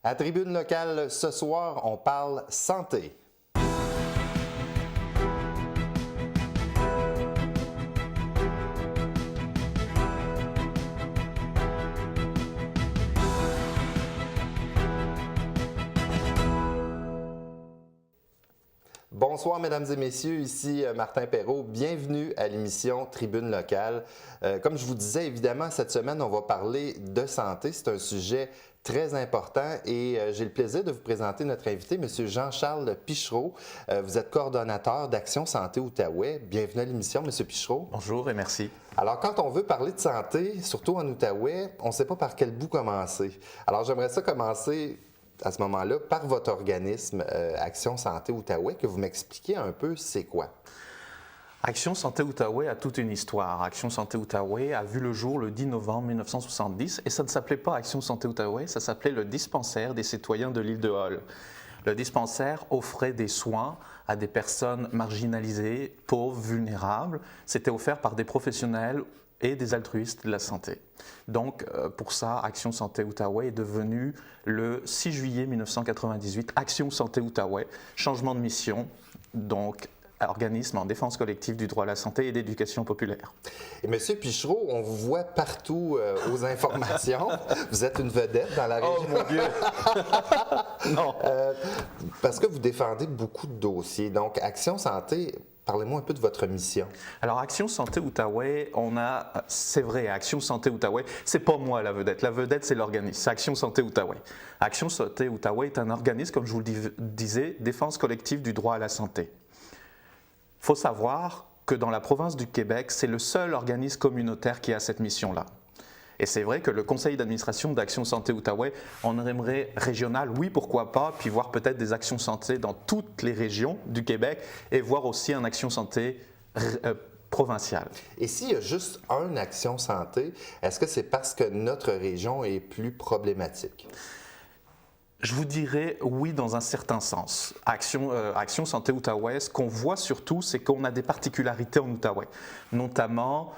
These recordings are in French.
À Tribune locale, ce soir, on parle santé. Bonsoir, mesdames et messieurs, ici Martin Perrault. Bienvenue à l'émission Tribune locale. Comme je vous disais, évidemment, cette semaine, on va parler de santé. C'est un sujet très important et j'ai le plaisir de vous présenter notre invité, M. Jean-Charles Pichereau. Vous êtes coordonnateur d'Action Santé Outaouais. Bienvenue à l'émission, M. Pichereau. Bonjour et merci. Alors, quand on veut parler de santé, surtout en Outaouais, on ne sait pas par quel bout commencer. Alors, j'aimerais ça commencer à ce moment-là par votre organisme Action Santé Outaouais, que vous m'expliquiez un peu c'est quoi. Action Santé Outaouais a toute une histoire. Action Santé Outaouais a vu le jour le 10 novembre 1970 et ça ne s'appelait pas Action Santé Outaouais, ça s'appelait le dispensaire des citoyens de l'île de Hol. Le dispensaire offrait des soins à des personnes marginalisées, pauvres, vulnérables. C'était offert par des professionnels et des altruistes de la santé. Donc, pour ça, Action Santé Outaouais est devenu le 6 juillet 1998, Action Santé Outaouais, changement de mission, donc organisme en défense collective du droit à la santé et d'éducation populaire. Et M. Pichereau, on vous voit partout aux informations. Vous êtes une vedette dans la région. Oh mon Dieu! Non! Parce que vous défendez beaucoup de dossiers. Donc, Action Santé, parlez-moi un peu de votre mission. Alors, Action Santé Outaouais, c'est vrai, Action Santé Outaouais, c'est pas moi la vedette c'est l'organisme, c'est Action Santé Outaouais. Action Santé Outaouais est un organisme, comme je vous le disais, défense collective du droit à la santé. Il faut savoir que dans la province du Québec, c'est le seul organisme communautaire qui a cette mission-là. Et c'est vrai que le conseil d'administration d'Action Santé Outaouais, on aimerait régional, oui, pourquoi pas, puis voir peut-être des actions santé dans toutes les régions du Québec et voir aussi un action santé provinciale. Et s'il y a juste une action santé, est-ce que c'est parce que notre région est plus problématique? Je vous dirais oui dans un certain sens. Action Santé Outaouais, ce qu'on voit surtout, c'est qu'on a des particularités en Outaouais, notamment,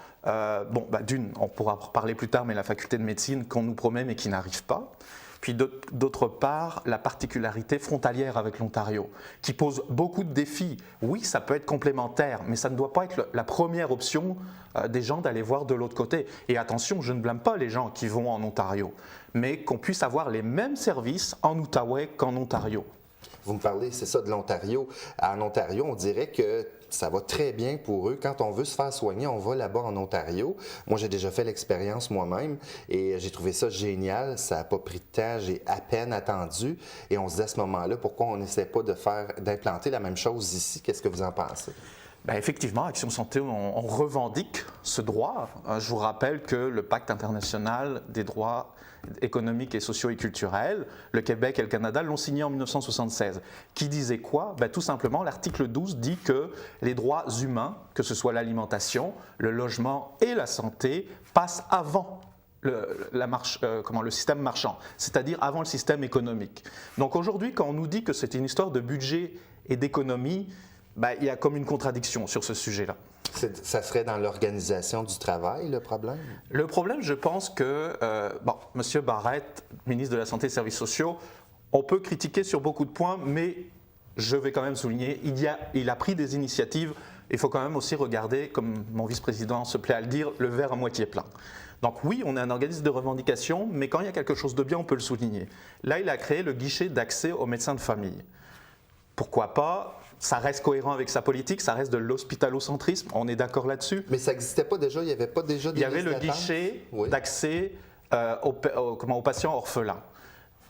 d'une, on pourra en reparler plus tard, mais la faculté de médecine qu'on nous promet mais qui n'arrive pas. Puis d'autre part, la particularité frontalière avec l'Ontario, qui pose beaucoup de défis. Oui, ça peut être complémentaire, mais ça ne doit pas être la première option des gens d'aller voir de l'autre côté. Et attention, je ne blâme pas les gens qui vont en Ontario, mais qu'on puisse avoir les mêmes services en Outaouais qu'en Ontario. Vous me parlez, c'est ça, de l'Ontario. En Ontario, on dirait que ça va très bien pour eux. Quand on veut se faire soigner, on va là-bas en Ontario. Moi, j'ai déjà fait l'expérience moi-même et j'ai trouvé ça génial. Ça n'a pas pris de temps, j'ai à peine attendu. Et on se dit à ce moment-là, pourquoi on n'essaie pas d'implanter la même chose ici? Qu'est-ce que vous en pensez? Bien, effectivement, Action Santé, on revendique ce droit. Je vous rappelle que le Pacte international des droits économiques et sociaux et culturels, le Québec et le Canada l'ont signé en 1976. Qui disait quoi? Bien, tout simplement, l'article 12 dit que les droits humains, que ce soit l'alimentation, le logement et la santé, passent avant le système marchand, c'est-à-dire avant le système économique. Donc aujourd'hui, quand on nous dit que c'est une histoire de budget et d'économie, il y a comme une contradiction sur ce sujet-là. Ça serait dans l'organisation du travail, le problème? Le problème, je pense que, M. Barrette, ministre de la Santé et des Services sociaux, on peut critiquer sur beaucoup de points, mais je vais quand même souligner, il a pris des initiatives. Il faut quand même aussi regarder, comme mon vice-président se plaît à le dire, le verre à moitié plein. Donc oui, on est un organisme de revendication, mais quand il y a quelque chose de bien, on peut le souligner. Là, il a créé le guichet d'accès aux médecins de famille. Pourquoi pas? Ça reste cohérent avec sa politique, ça reste de l'hospitalocentrisme, on est d'accord là-dessus. Mais ça n'existait pas déjà, il n'y avait pas déjà des Il y avait le guichet d'accès aux patients orphelins.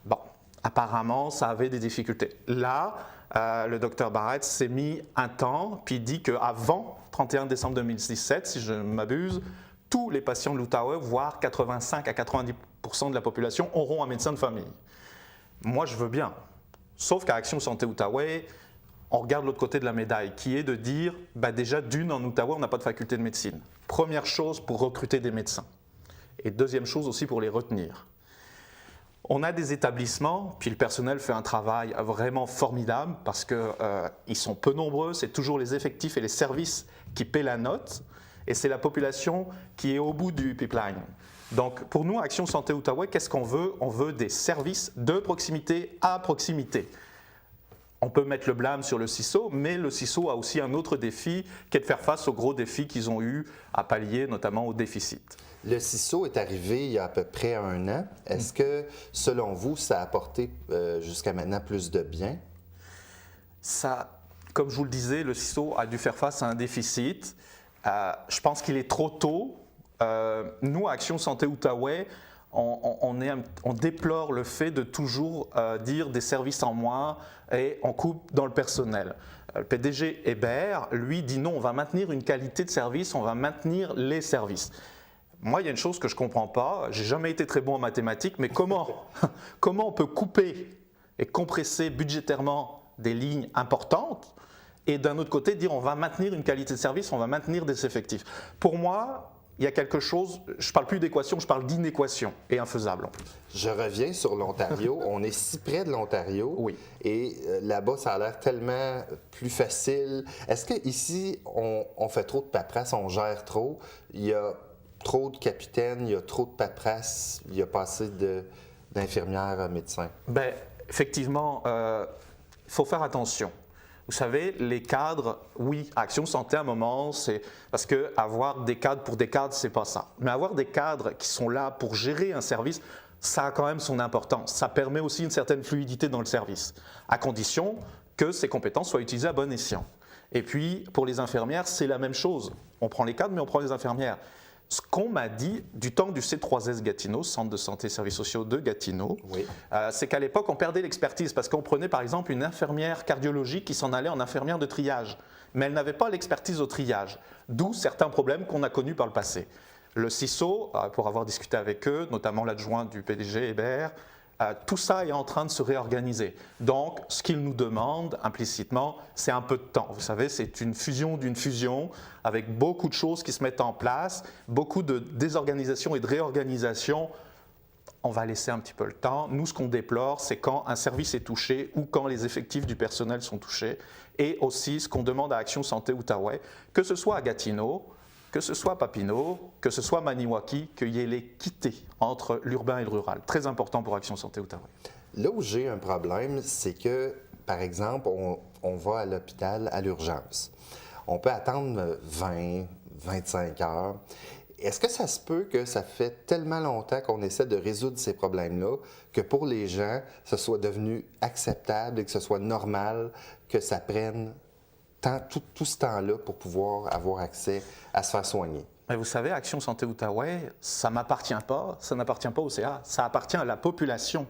Bon, apparemment, ça avait des difficultés. Là, le docteur Barrette s'est mis un temps, puis il dit qu'avant 31 décembre 2017, si je ne m'abuse, tous les patients de l'Outaouais, voire 85 à 90% de la population, auront un médecin de famille. Moi, je veux bien. Sauf qu'à Action Santé Outaouais, on regarde l'autre côté de la médaille, qui est de dire, déjà en Outaouais, on n'a pas de faculté de médecine. Première chose pour recruter des médecins. Et deuxième chose aussi pour les retenir. On a des établissements, puis le personnel fait un travail vraiment formidable parce qu'ils sont peu nombreux, c'est toujours les effectifs et les services qui paient la note, et c'est la population qui est au bout du pipeline. Donc pour nous, Action Santé Outaouais, qu'est-ce qu'on veut? On veut des services de proximité à proximité. On peut mettre le blâme sur le CISO, mais le CISO a aussi un autre défi qui est de faire face aux gros défis qu'ils ont eu à pallier, notamment au déficit. Le CISO est arrivé il y a à peu près 1 an. Est-ce que, selon vous, ça a apporté jusqu'à maintenant plus de bien? Ça, comme je vous le disais, le CISO a dû faire face à un déficit. Je pense qu'il est trop tôt. Nous, à Action Santé Outaouais, on déplore le fait de toujours dire des services en moins et on coupe dans le personnel. Le PDG Hébert, lui, dit non, on va maintenir une qualité de service, on va maintenir les services. Moi, il y a une chose que je ne comprends pas, j'ai jamais été très bon en mathématiques, mais comment on peut couper et compresser budgétairement des lignes importantes et d'un autre côté dire on va maintenir une qualité de service, on va maintenir des effectifs. Pour moi, il y a quelque chose, je ne parle plus d'équation, je parle d'inéquation et infaisable en plus. Je reviens sur l'Ontario. On est si près de l'Ontario. Oui. Et là-bas, ça a l'air tellement plus facile. Est-ce qu'ici, on fait trop de paperasse, on gère trop? Il y a trop de capitaines, il y a trop de paperasse, il y a pas assez d'infirmières, médecins? Bien, effectivement, il faut faire attention. Vous savez, les cadres, oui, Action Santé à un moment, c'est parce que avoir des cadres pour des cadres, c'est pas ça. Mais avoir des cadres qui sont là pour gérer un service, ça a quand même son importance. Ça permet aussi une certaine fluidité dans le service, à condition que ces compétences soient utilisées à bon escient. Et puis, pour les infirmières, c'est la même chose. On prend les cadres, mais on prend les infirmières. Ce qu'on m'a dit du temps du C3S Gatineau, Centre de santé et services sociaux de Gatineau, oui. C'est qu'à l'époque, on perdait l'expertise parce qu'on prenait par exemple une infirmière cardiologique qui s'en allait en infirmière de triage, mais elle n'avait pas l'expertise au triage, d'où certains problèmes qu'on a connus par le passé. Le CISO, pour avoir discuté avec eux, notamment l'adjoint du PDG Hébert, tout ça est en train de se réorganiser. Donc, ce qu'ils nous demandent implicitement, c'est un peu de temps. Vous savez, c'est une fusion d'une fusion avec beaucoup de choses qui se mettent en place, beaucoup de désorganisation et de réorganisation. On va laisser un petit peu le temps. Nous, ce qu'on déplore, c'est quand un service est touché ou quand les effectifs du personnel sont touchés. Et aussi, ce qu'on demande à Action Santé Outaouais, que ce soit à Gatineau, que ce soit Papineau, que ce soit Maniwaki, qu'il y ait l'équité entre l'urbain et le rural. Très important pour Action Santé Outaouais. Là où j'ai un problème, c'est que, par exemple, on va à l'hôpital à l'urgence. On peut attendre 20, 25 heures. Est-ce que ça se peut que ça fait tellement longtemps qu'on essaie de résoudre ces problèmes-là que pour les gens, ce soit devenu acceptable et que ce soit normal que ça prenne tout ce temps-là pour pouvoir avoir accès à se faire soigner? Mais vous savez, Action Santé Outaouais, ça ne m'appartient pas, ça n'appartient pas au CA, ça appartient à la population.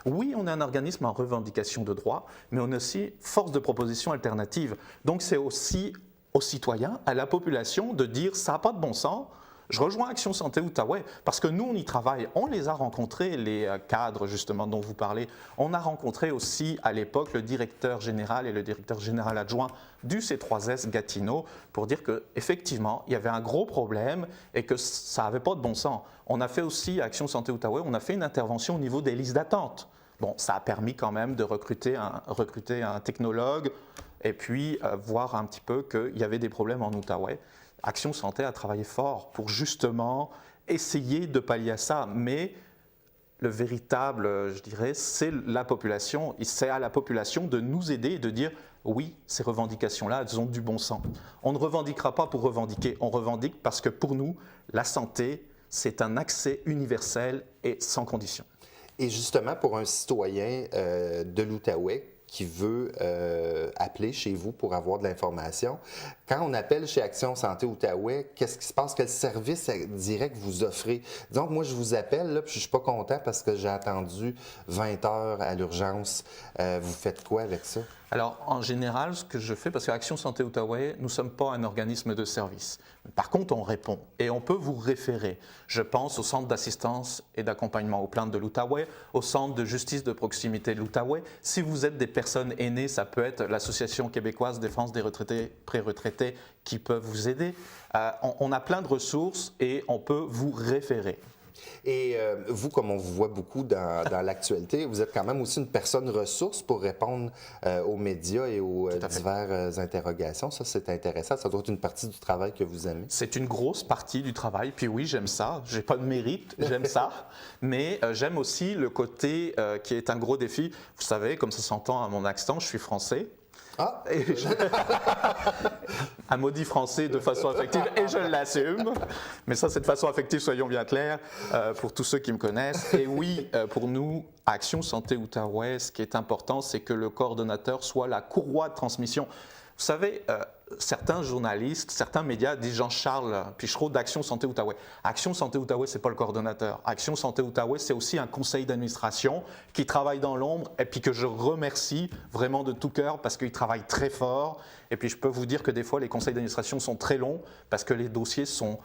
Oui, on est un organisme en revendication de droits, mais on est aussi force de proposition alternative. Donc c'est aussi aux citoyens, à la population, de dire ça n'a pas de bon sens. Je rejoins Action Santé Outaouais parce que nous, on y travaille. On les a rencontrés, les cadres justement dont vous parlez. On a rencontré aussi à l'époque le directeur général et le directeur général adjoint du C3S Gatineau pour dire qu'effectivement, il y avait un gros problème et que ça n'avait pas de bon sens. On a fait aussi, Action Santé Outaouais, on a fait une intervention au niveau des listes d'attente. Bon, ça a permis quand même de recruter un technologue et puis voir un petit peu qu'il y avait des problèmes en Outaouais. Action Santé a travaillé fort pour justement essayer de pallier à ça, mais le véritable, je dirais, c'est la population. C'est à la population de nous aider et de dire oui, ces revendications-là, elles ont du bon sens. On ne revendiquera pas pour revendiquer, on revendique parce que pour nous, la santé, c'est un accès universel et sans condition. Et justement, pour un citoyen de l'Outaouais qui veut appeler chez vous pour avoir de l'information, quand on appelle chez Action Santé Outaouais, qu'est-ce qui se passe? Quel service direct vous offrez? Donc, moi, je vous appelle, là, puis je ne suis pas content parce que j'ai attendu 20 heures à l'urgence. Vous faites quoi avec ça? Alors, en général, ce que je fais, parce qu'Action Santé Outaouais, nous ne sommes pas un organisme de service. Par contre, on répond et on peut vous référer. Je pense au centre d'assistance et d'accompagnement aux plaintes de l'Outaouais, au centre de justice de proximité de l'Outaouais. Si vous êtes des personnes aînées, ça peut être l'Association québécoise défense des retraités, pré-retraités qui peuvent vous aider. On a plein de ressources et on peut vous référer. Et vous, comme on vous voit beaucoup dans l'actualité, vous êtes quand même aussi une personne ressource pour répondre aux médias et aux diverses interrogations. Ça, c'est intéressant. Ça doit être une partie du travail que vous aimez. C'est une grosse partie du travail. Puis oui, j'aime ça. J'ai pas de mérite, j'aime ça. Mais j'aime aussi le côté qui est un gros défi. Vous savez, comme ça s'entend à mon accent, je suis français. Ah. Un maudit français de façon affective, et je l'assume. Mais ça, c'est de façon affective, soyons bien clairs, pour tous ceux qui me connaissent. Et oui, pour nous, à Action Santé Outaouais, ce qui est important, c'est que le coordonnateur soit la courroie de transmission. Vous savez, certains journalistes, certains médias disent Jean-Charles Pichereau d'Action Santé Outaouais. Action Santé Outaouais, ce n'est pas le coordonnateur. Action Santé Outaouais, c'est aussi un conseil d'administration qui travaille dans l'ombre et puis que je remercie vraiment de tout cœur parce qu'il travaille très fort. Et puis je peux vous dire que des fois, les conseils d'administration sont très longs parce que les dossiers sont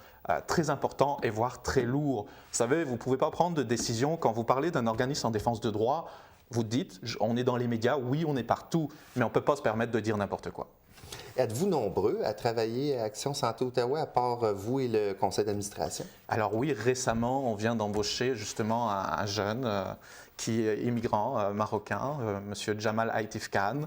très importants et voire très lourds. Vous savez, vous ne pouvez pas prendre de décision quand vous parlez d'un organisme en défense de droit. Vous dites, on est dans les médias, oui, on est partout, mais on ne peut pas se permettre de dire n'importe quoi. Êtes-vous nombreux à travailler à Action Santé Outaouais, à part vous et le conseil d'administration? Alors oui, récemment, on vient d'embaucher justement un jeune qui est immigrant marocain, M. Jamal Haïtif Khan,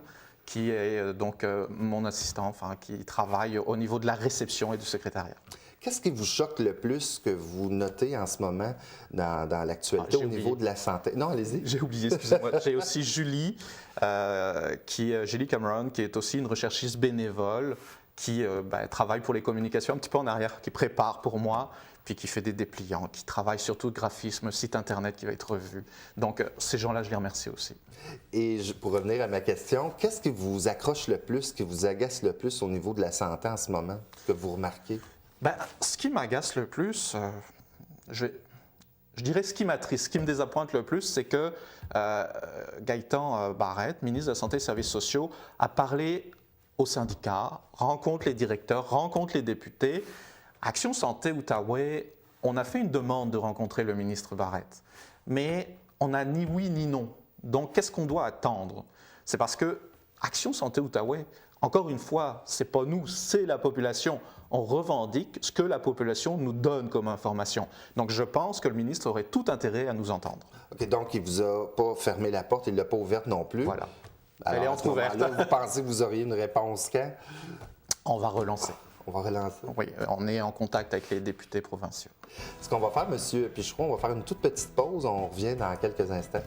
qui est donc mon assistant, qui travaille au niveau de la réception et du secrétariat. Qu'est-ce qui vous choque le plus que vous notez en ce moment dans l'actualité au niveau de la santé? Non, allez-y. J'ai oublié, excusez-moi. J'ai aussi Julie, Julie Cameron, qui est aussi une recherchiste bénévole, qui travaille pour les communications un petit peu en arrière, qui prépare pour moi, puis qui fait des dépliants, qui travaille surtout de graphisme, site internet qui va être revu. Donc ces gens-là, je les remercie aussi. Et pour revenir à ma question, qu'est-ce qui vous accroche le plus, qui vous agace le plus au niveau de la santé en ce moment, que vous remarquez? Ce qui m'agace le plus, je dirais ce qui m'attriste, ce qui me désappointe le plus, c'est que Gaëtan Barrette, ministre de la Santé et des Services sociaux, a parlé aux syndicats, rencontre les directeurs, rencontre les députés. Action Santé Outaouais, on a fait une demande de rencontrer le ministre Barrette, mais on n'a ni oui ni non. Donc, qu'est-ce qu'on doit attendre? C'est parce que Action Santé Outaouais, encore une fois, ce n'est pas nous, c'est la population. On revendique ce que la population nous donne comme information. Donc, je pense que le ministre aurait tout intérêt à nous entendre. OK, donc il ne vous a pas fermé la porte, il ne l'a pas ouverte non plus. Voilà. Alors, elle est entrouverte. Vous pensez que vous auriez une réponse quand? On va relancer. On va relancer? Oui, on est en contact avec les députés provinciaux. Ce qu'on va faire, M. Pichereau, on va faire une toute petite pause. On revient dans quelques instants.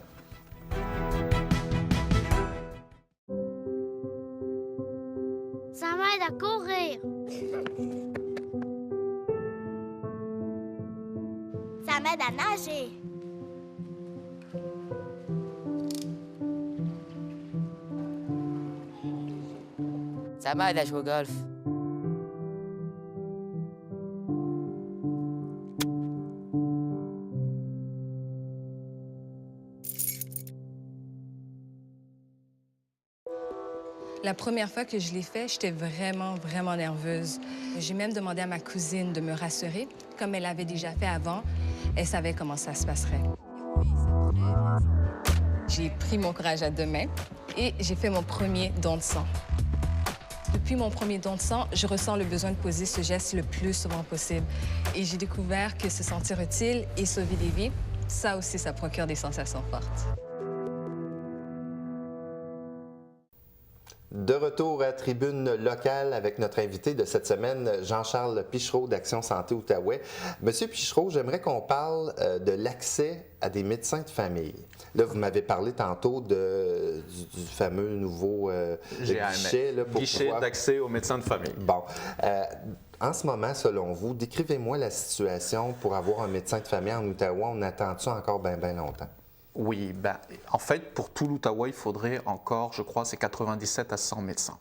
Ça m'aide à courir. Ça m'aide à nager. Ça m'aide à jouer au golf. La première fois que je l'ai fait, j'étais vraiment nerveuse. J'ai même demandé à ma cousine de me rassurer. Comme elle l'avait déjà fait avant, elle savait comment ça se passerait. J'ai pris mon courage à deux mains et j'ai fait mon premier don de sang. Depuis mon premier don de sang, je ressens le besoin de poser ce geste le plus souvent possible. Et j'ai découvert que se sentir utile et sauver des vies, ça aussi, ça procure des sensations fortes. De retour à Tribune locale avec notre invité de cette semaine, Jean-Charles Pichereau d'Action Santé Outaouais. Monsieur Pichereau, j'aimerais qu'on parle de l'accès à des médecins de famille. Là, vous m'avez parlé tantôt du fameux nouveau guichet. Guichet d'accès aux médecins de famille. Bon. En ce moment, selon vous, décrivez-moi la situation pour avoir un médecin de famille en Outaouais. On attend-tu encore bien longtemps? Oui, en fait, pour tout l'Outaouais, il faudrait encore, je crois, c'est 97 à 100 médecins.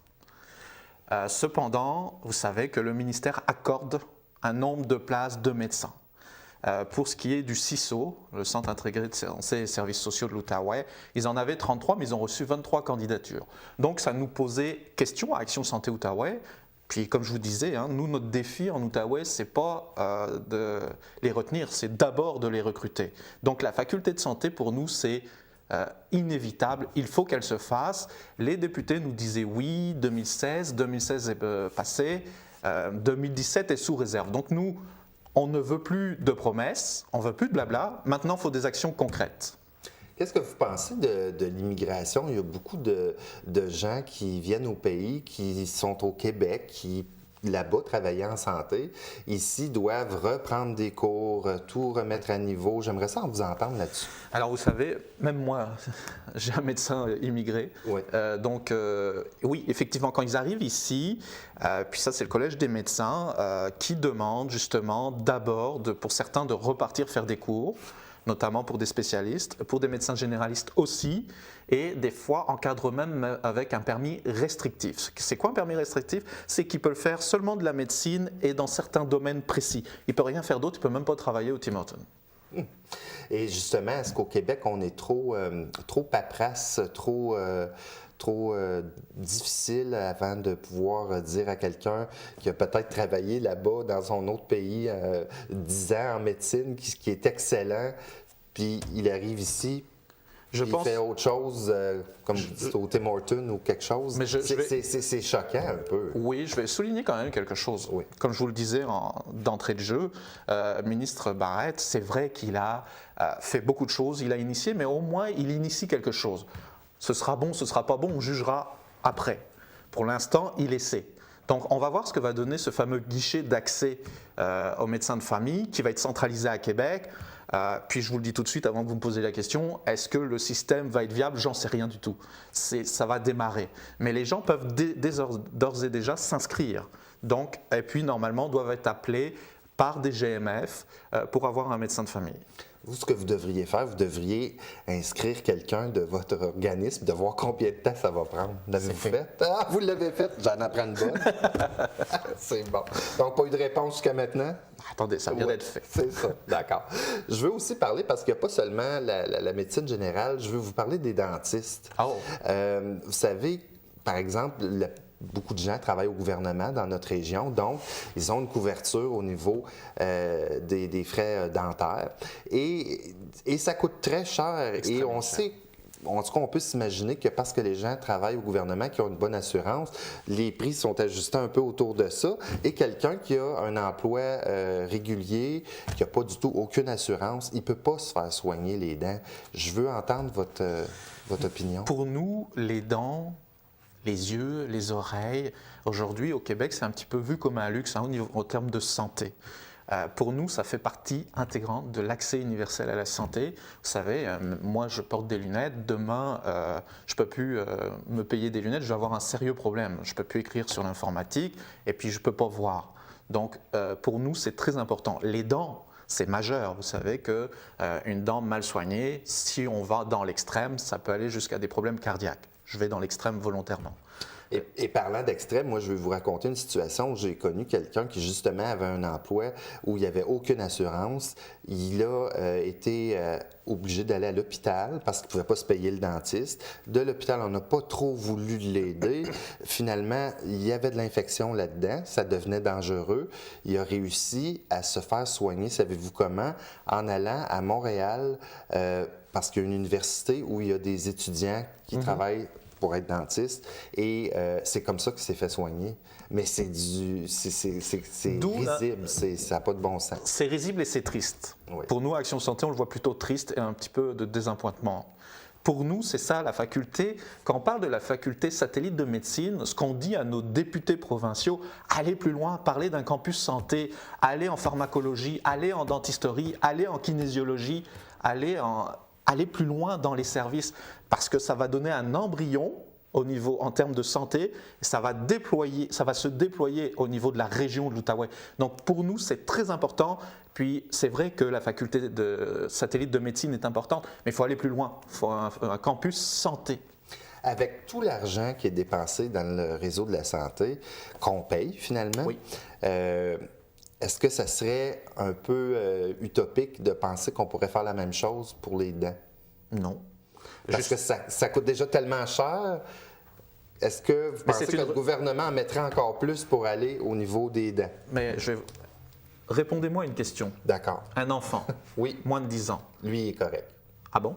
Cependant, vous savez que le ministère accorde un nombre de places de médecins. Pour ce qui est du CISO, le Centre intégré de santé et services sociaux de l'Outaouais, ils en avaient 33, mais ils ont reçu 23 candidatures. Donc, ça nous posait question à Action Santé Outaouais. Puis, comme je vous disais, nous, notre défi en Outaouais, ce n'est pas de les retenir, c'est d'abord de les recruter. Donc, la faculté de santé, pour nous, c'est inévitable. Il faut qu'elle se fasse. Les députés nous disaient oui, 2016 est passé, 2017 est sous réserve. Donc, nous, on ne veut plus de promesses, on ne veut plus de blabla, maintenant il faut des actions concrètes. Qu'est-ce que vous pensez de l'immigration? Il y a beaucoup de gens qui viennent au pays, qui sont au Québec, qui là-bas travailler en santé, ici doivent reprendre des cours, tout remettre à niveau. J'aimerais ça vous entendre là-dessus. Alors vous savez, même moi, j'ai un médecin immigré. Oui. Donc oui, effectivement, quand ils arrivent ici, puis ça c'est le collège des médecins qui demande justement d'abord, pour certains, de repartir faire des cours, notamment pour des spécialistes, pour des médecins généralistes aussi, et des fois encadrent même avec un permis restrictif. C'est quoi un permis restrictif? C'est qu'il peut le faire seulement de la médecine et dans certains domaines précis. Il ne peut rien faire d'autre, il ne peut même pas travailler au Tim Hortons. Et justement, est-ce qu'au Québec, on est trop paperasse, trop difficile avant de pouvoir dire à quelqu'un qui a peut-être travaillé là-bas dans son autre pays 10 ans en médecine, qui est excellent, puis il arrive ici, il fait autre chose, comme vous dites, au Tim Hortons ou quelque chose. Mais c'est choquant un peu. Oui, je vais souligner quand même quelque chose. Oui. Comme je vous le disais d'entrée de jeu, ministre Barrette, c'est vrai qu'il a fait beaucoup de choses, il a initié, mais au moins il initie quelque chose. Ce sera bon, ce sera pas bon, on jugera après. Pour l'instant, il essaie. Donc on va voir ce que va donner ce fameux guichet d'accès aux médecins de famille qui va être centralisé à Québec. Puis je vous le dis tout de suite avant que vous me posiez la question, est-ce que le système va être viable? J'en sais rien du tout. Ça va démarrer. Mais les gens peuvent d'ores et déjà s'inscrire. Donc, et puis normalement doivent être appelés par des GMF pour avoir un médecin de famille. Vous, ce que vous devriez faire, vous devriez inscrire quelqu'un de votre organisme, de voir combien de temps ça va prendre. L'avez-vous fait? Ah, vous l'avez fait? J'en apprends une bonne. C'est bon. Donc, pas eu de réponse jusqu'à maintenant? Attendez, ça vient d'être fait. C'est ça, d'accord. Je veux aussi parler, parce qu'il n'y a pas seulement la médecine générale, je veux vous parler des dentistes. Oh. Vous savez, par exemple, beaucoup de gens travaillent au gouvernement dans notre région, donc ils ont une couverture au niveau des frais dentaires. Et ça coûte très cher. Et on sait, en tout cas, on peut s'imaginer que parce que les gens travaillent au gouvernement, qui ont une bonne assurance, les prix sont ajustés un peu autour de ça. Et quelqu'un qui a un emploi régulier, qui n'a pas du tout aucune assurance, il ne peut pas se faire soigner les dents. Je veux entendre votre opinion. Pour nous, les dents, les yeux, les oreilles, aujourd'hui au Québec, c'est un petit peu vu comme un luxe en termes de santé. Pour nous, ça fait partie intégrante de l'accès universel à la santé. Vous savez, moi, je porte des lunettes. Demain, je ne peux plus me payer des lunettes. Je vais avoir un sérieux problème. Je ne peux plus écrire sur l'informatique et puis je ne peux pas voir. Donc, pour nous, c'est très important. Les dents, c'est majeur. Vous savez qu'une dent mal soignée, si on va dans l'extrême, ça peut aller jusqu'à des problèmes cardiaques. Je vais dans l'extrême volontairement. Et parlant d'extrême, moi, je vais vous raconter une situation où j'ai connu quelqu'un qui, justement, avait un emploi où il n'y avait aucune assurance. Il a été obligé d'aller à l'hôpital parce qu'il ne pouvait pas se payer le dentiste. De l'hôpital, on n'a pas trop voulu l'aider. Finalement, il y avait de l'infection là-dedans. Ça devenait dangereux. Il a réussi à se faire soigner, savez-vous comment? En allant à Montréal, parce qu'il y a une université où il y a des étudiants qui travaillent pour être dentiste, et c'est comme ça qu'il s'est fait soigner. Mais c'est risible, ça n'a pas de bon sens. C'est risible et c'est triste. Oui. Pour nous, Action Santé, on le voit plutôt triste et un petit peu de désappointement. Pour nous, c'est ça la faculté. Quand on parle de la faculté satellite de médecine, ce qu'on dit à nos députés provinciaux, allez plus loin, parlez d'un campus santé, allez en pharmacologie, allez en dentisterie, allez en kinésiologie, allez plus loin dans les services, parce que ça va donner un embryon en termes de santé, et ça va se déployer au niveau de la région de l'Outaouais. Donc pour nous, c'est très important. Puis c'est vrai que la faculté de satellite de médecine est importante, mais il faut aller plus loin. Il faut un campus santé. Avec tout l'argent qui est dépensé dans le réseau de la santé, qu'on paye finalement, oui. Est-ce que ça serait un peu utopique de penser qu'on pourrait faire la même chose pour les dents? Non. Parce que ça coûte déjà tellement cher. Est-ce que vous pensez que le gouvernement en mettrait encore plus pour aller au niveau des dents? Mais répondez-moi à une question. D'accord. Un enfant, oui. Moins de 10 ans. Lui, il est correct. Ah bon?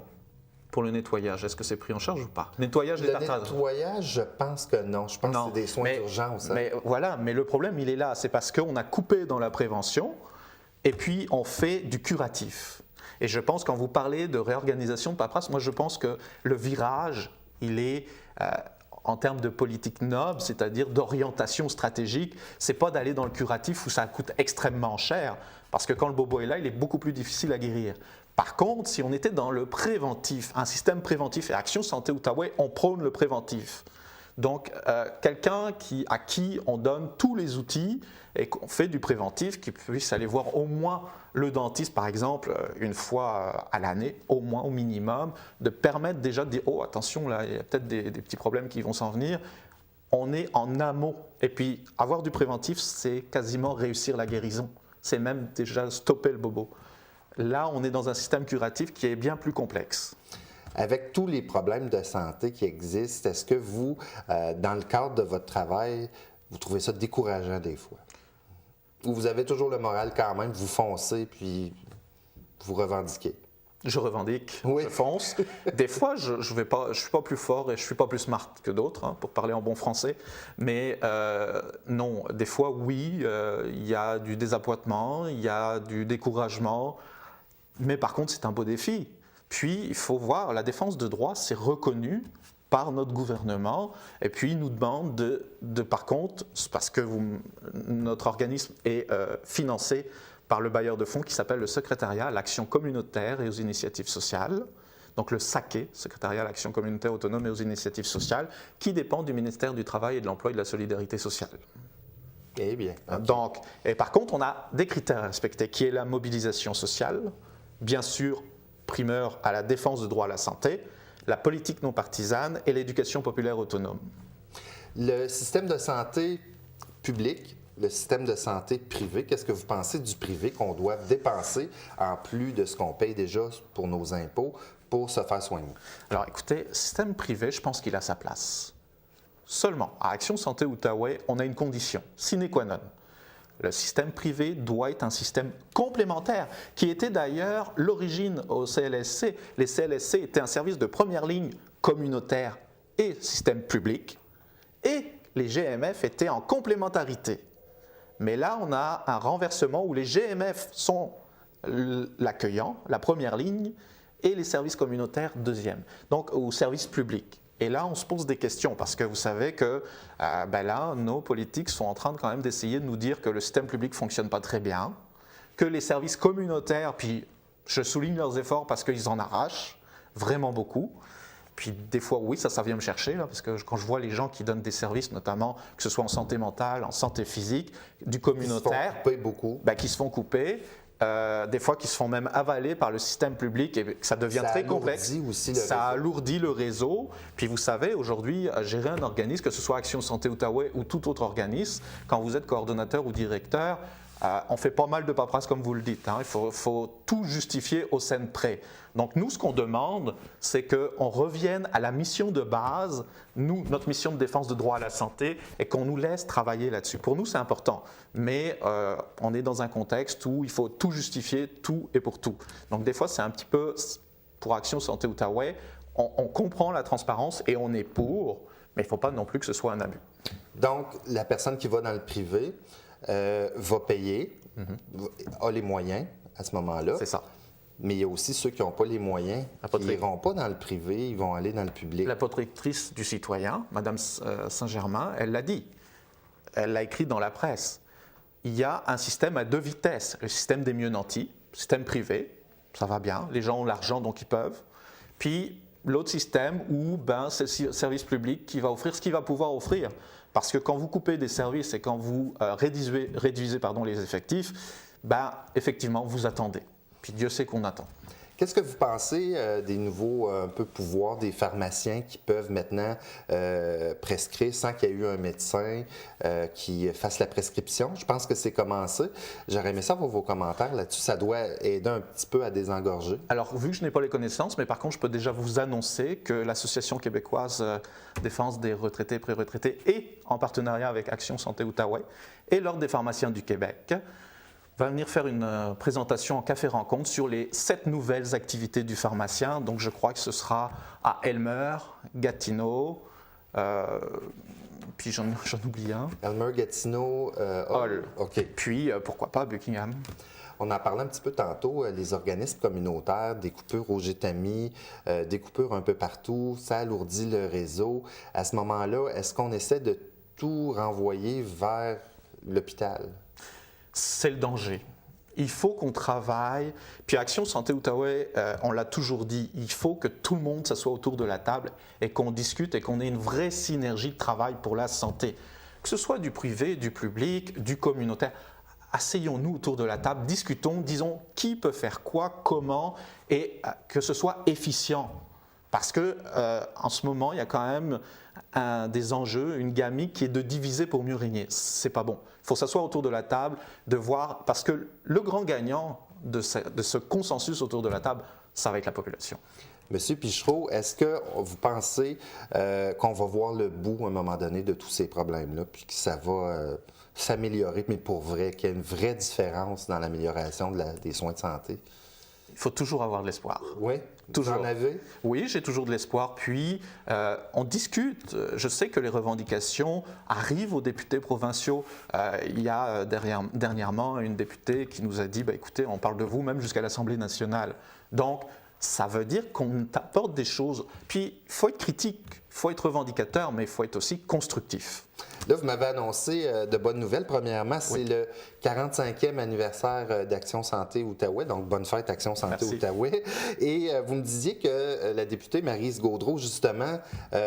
Pour le nettoyage, est-ce que c'est pris en charge ou pas? Nettoyage des tartares. Le nettoyage, je pense que non. Je pense que c'est des soins d'urgence. Mais voilà, mais le problème, il est là. C'est parce qu'on a coupé dans la prévention et puis on fait du curatif. Et je pense, quand vous parlez de réorganisation de paperasse, moi je pense que le virage, il est en termes de politique noble, c'est-à-dire d'orientation stratégique. C'est pas d'aller dans le curatif où ça coûte extrêmement cher, parce que quand le bobo est là, il est beaucoup plus difficile à guérir. Par contre, si on était dans le préventif, un système préventif, et Action Santé Outaouais, on prône le préventif. Donc, quelqu'un à qui on donne tous les outils et qu'on fait du préventif, qui puisse aller voir au moins le dentiste, par exemple, une fois à l'année, au moins, au minimum, de permettre déjà de dire « Oh, attention, là, il y a peut-être des petits problèmes qui vont s'en venir ». On est en amont. Et puis, avoir du préventif, c'est quasiment réussir la guérison. C'est même déjà stopper le bobo. Là, on est dans un système curatif qui est bien plus complexe. Avec tous les problèmes de santé qui existent, est-ce que vous, dans le cadre de votre travail, vous trouvez ça décourageant des fois? Ou vous avez toujours le moral quand même, vous foncez puis vous revendiquez? Je revendique, oui. Je fonce. Des fois, je ne suis pas plus fort et je ne suis pas plus smart que d'autres, hein, pour parler en bon français. Mais non, des fois, oui, il y a du désappointement, il y a du découragement. Mais par contre, c'est un beau défi. Puis, il faut voir, la défense de droit, c'est reconnu par notre gouvernement, et puis il nous demande par contre, parce que notre organisme est financé par le bailleur de fonds qui s'appelle le Secrétariat à l'action communautaire et aux initiatives sociales, donc le SACE, Secrétariat à l'action communautaire autonome et aux initiatives sociales, qui dépend du ministère du Travail et de l'Emploi et de la Solidarité sociale. Eh bien. Okay. Donc, et par contre, on a des critères à respecter, qui est la mobilisation sociale, bien sûr, primeur à la défense de droit à la santé, la politique non partisane et l'éducation populaire autonome. Le système de santé public, le système de santé privé, qu'est-ce que vous pensez du privé qu'on doit dépenser en plus de ce qu'on paye déjà pour nos impôts pour se faire soigner? Alors écoutez, système privé, je pense qu'il a sa place. Seulement, à Action Santé Outaouais, on a une condition, sine qua non. Le système privé doit être un système complémentaire, qui était d'ailleurs l'origine au CLSC. Les CLSC étaient un service de première ligne communautaire et système public, et les GMF étaient en complémentarité. Mais là, on a un renversement où les GMF sont l'accueillant, la première ligne, et les services communautaires deuxième, donc au service public. Et là, on se pose des questions parce que vous savez que là, nos politiques sont en train quand même d'essayer de nous dire que le système public ne fonctionne pas très bien, que les services communautaires, puis je souligne leurs efforts parce qu'ils en arrachent vraiment beaucoup. Puis des fois, oui, ça vient me chercher, là, parce que quand je vois les gens qui donnent des services, notamment que ce soit en santé mentale, en santé physique, du communautaire, qui se font couper. Des fois qui se font même avaler par le système public et que ça devient très complexe. Ça alourdit le réseau. Puis vous savez, aujourd'hui, gérer un organisme, que ce soit Action Santé Outaouais ou tout autre organisme, quand vous êtes coordonnateur ou directeur, on fait pas mal de paperasse comme vous le dites. Hein. Il faut tout justifier au cent près. Donc nous, ce qu'on demande, c'est qu'on revienne à la mission de base, notre mission de défense de droit à la santé, et qu'on nous laisse travailler là-dessus. Pour nous, c'est important, mais on est dans un contexte où il faut tout justifier, tout et pour tout. Donc des fois, c'est un petit peu, pour Action Santé Outaouais, on comprend la transparence et on est pour, mais il ne faut pas non plus que ce soit un abus. Donc, la personne qui va dans le privé va payer, a les moyens à ce moment-là. C'est ça. Mais il y a aussi ceux qui n'ont pas les moyens, qui n'iront pas dans le privé, ils vont aller dans le public. La protectrice du citoyen, Mme Saint-Germain, elle l'a dit. Elle l'a écrit dans la presse. Il y a un système à deux vitesses. Le système des mieux nantis, système privé, ça va bien, les gens ont l'argent donc ils peuvent. Puis l'autre système où c'est le service public qui va offrir ce qu'il va pouvoir offrir. Parce que quand vous coupez des services et quand vous réduisez les effectifs, effectivement, vous attendez. Puis Dieu sait qu'on attend. Qu'est-ce que vous pensez des nouveaux pouvoirs des pharmaciens qui peuvent maintenant prescrire sans qu'il y ait eu un médecin qui fasse la prescription? Je pense que c'est commencé. J'aurais aimé savoir vos commentaires là-dessus. Ça doit aider un petit peu à désengorger. Alors, vu que je n'ai pas les connaissances, mais par contre, je peux déjà vous annoncer que l'Association québécoise Défense des retraités et pré-retraités et en partenariat avec Action Santé Outaouais et l'Ordre des pharmaciens du Québec va venir faire une présentation en café-rencontre sur les 7 nouvelles activités du pharmacien. Donc je crois que ce sera à Elmer, Gatineau, puis j'en oublie un. Elmer, Gatineau, Hull. OK. Puis pourquoi pas Buckingham. On en parlait un petit peu tantôt, les organismes communautaires, des coupures au Gétami, des coupures un peu partout, ça alourdit le réseau. À ce moment-là, est-ce qu'on essaie de tout renvoyer vers l'hôpital? C'est le danger. Il faut qu'on travaille. Puis Action Santé Outaouais, on l'a toujours dit, il faut que tout le monde s'assoie autour de la table et qu'on discute et qu'on ait une vraie synergie de travail pour la santé. Que ce soit du privé, du public, du communautaire. Asseyons-nous autour de la table, discutons, disons qui peut faire quoi, comment, et que ce soit efficient. Parce que en ce moment, il y a quand même des enjeux, une gamique qui est de diviser pour mieux régner. C'est pas bon. Il faut s'asseoir autour de la table, de voir, parce que le grand gagnant de ce consensus autour de la table, ça va être la population. Monsieur Pichereau, est-ce que vous pensez qu'on va voir le bout à un moment donné de tous ces problèmes-là, puis que ça va s'améliorer, mais pour vrai, qu'il y a une vraie différence dans l'amélioration des soins de santé? Il faut toujours avoir de l'espoir. Oui, toujours. Vous en avez? Oui, j'ai toujours de l'espoir. Puis, on discute. Je sais que les revendications arrivent aux députés provinciaux. Il y a dernièrement une députée qui nous a dit écoutez, on parle de vous même jusqu'à l'Assemblée nationale. Donc, ça veut dire qu'on apporte des choses. Puis, il faut être critique, il faut être revendicateur, mais il faut être aussi constructif. Là, vous m'avez annoncé de bonnes nouvelles. Premièrement, c'est le 45e anniversaire d'Action Santé Outaouais, donc bonne fête Action Santé Outaouais. Et vous me disiez que la députée Maryse Gaudreault, justement,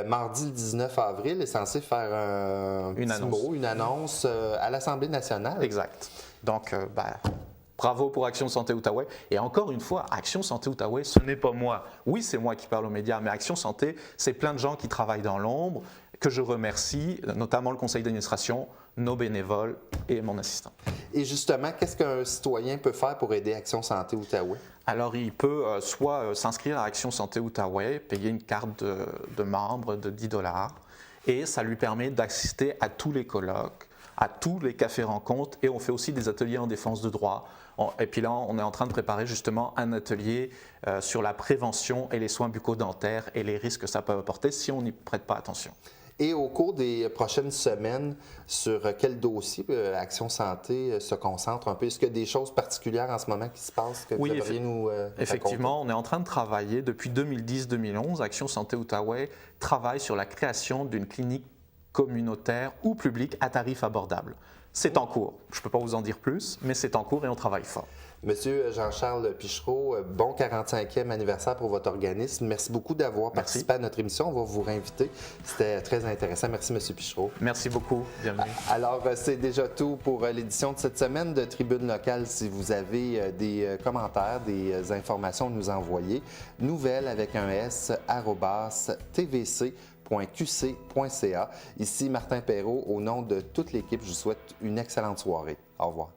mardi le 19 avril, est censée faire une annonce à l'Assemblée nationale. Exact. Donc, bravo pour Action Santé Outaouais. Et encore une fois, Action Santé Outaouais, ce n'est pas moi. Oui, c'est moi qui parle aux médias, mais Action Santé, c'est plein de gens qui travaillent dans l'ombre, que je remercie, notamment le conseil d'administration, nos bénévoles et mon assistant. Et justement, qu'est-ce qu'un citoyen peut faire pour aider Action Santé Outaouais? Alors, il peut soit s'inscrire à Action Santé Outaouais, payer une carte de membre de 10 $, et ça lui permet d'assister à tous les colloques, à tous les cafés-rencontres, et on fait aussi des ateliers en défense de droit. Et puis là, on est en train de préparer justement un atelier sur la prévention et les soins bucco-dentaires et les risques que ça peut apporter si on n'y prête pas attention. Et au cours des prochaines semaines, sur quel dossier Action Santé se concentre un peu? Est-ce qu'il y a des choses particulières en ce moment qui se passent que vous devriez nous effectivement, on est en train de travailler depuis 2010-2011. Action Santé Outaouais travaille sur la création d'une clinique communautaire ou publique à tarif abordable. C'est en cours. Je ne peux pas vous en dire plus, mais c'est en cours et on travaille fort. Monsieur Jean-Charles Pichereau, bon 45e anniversaire pour votre organisme. Merci beaucoup d'avoir participé à notre émission. On va vous réinviter. C'était très intéressant. Merci, Monsieur Pichereau. Merci beaucoup. Bienvenue. Alors, c'est déjà tout pour l'édition de cette semaine de Tribune locale. Si vous avez des commentaires, des informations à nous envoyer, nouvelles avec un S, @tvc.qc.ca. Ici Martin Perrault, au nom de toute l'équipe, je vous souhaite une excellente soirée. Au revoir.